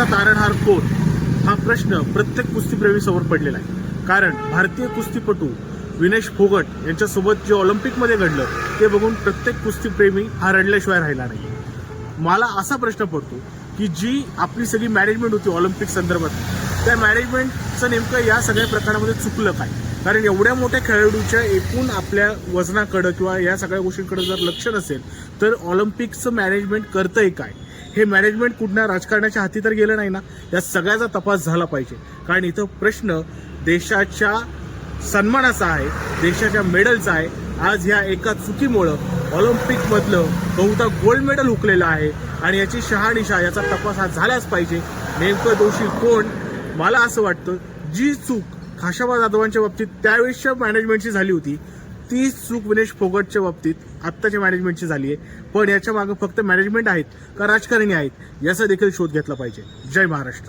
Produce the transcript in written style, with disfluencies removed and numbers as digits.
यशाचा तारणहार कोण हा प्रश्न प्रत्येक कुस्तीप्रेमीसमोर पडलेला आहे. कारण भारतीय कुस्तीपटू विनेश फोगट यांच्यासोबत जे ऑलिम्पिकमध्ये घडलं ते बघून प्रत्येक कुस्तीप्रेमी हा रडल्याशिवाय राहिला नाही. मला असा प्रश्न पडतो की जी आपली सगळी मॅनेजमेंट होती ऑलिम्पिक संदर्भात, त्या मॅनेजमेंटचं नेमकं या सगळ्या प्रकारामध्ये चुकलं काय? कारण एवढ्या मोठ्या खेळाडूच्या एकूण आपल्या वजनाकडं किंवा या सगळ्या गोष्टींकडे जर लक्ष नसेल तर ऑलिम्पिकचं मॅनेजमेंट करतंय काय? हे मॅनेजमेंट कुठल्या राजकारणाच्या हाती तर गेलं नाही ना. या सगळ्याचा तपास झाला पाहिजे. कारण इथं प्रश्न देशाच्या सन्मानाचा आहे, देशाच्या मेडलचा आहे. आज ह्या एका चुकीमुळं ऑलिम्पिकमधलं बहुधा गोल्ड मेडल हुकलेलं आहे आणि याची शहानिशा, याचा तपास हा झालाच पाहिजे. नेमकं दोषी कोण? मला असं वाटतं जी चूक खाशाबा जाधवांच्या बाबतीत त्यावेळेसच्या मॅनेजमेंटची झाली होती तीच चूक विनेश फोगटच्या बाबतीत आत्ताच्या मॅनेजमेंटची झाली आहे. पण याच्या मागे फक्त मॅनेजमेंट आहेत का राजकारणी आहेत याचा देखील शोध घेतला पाहिजे. जय महाराष्ट्र.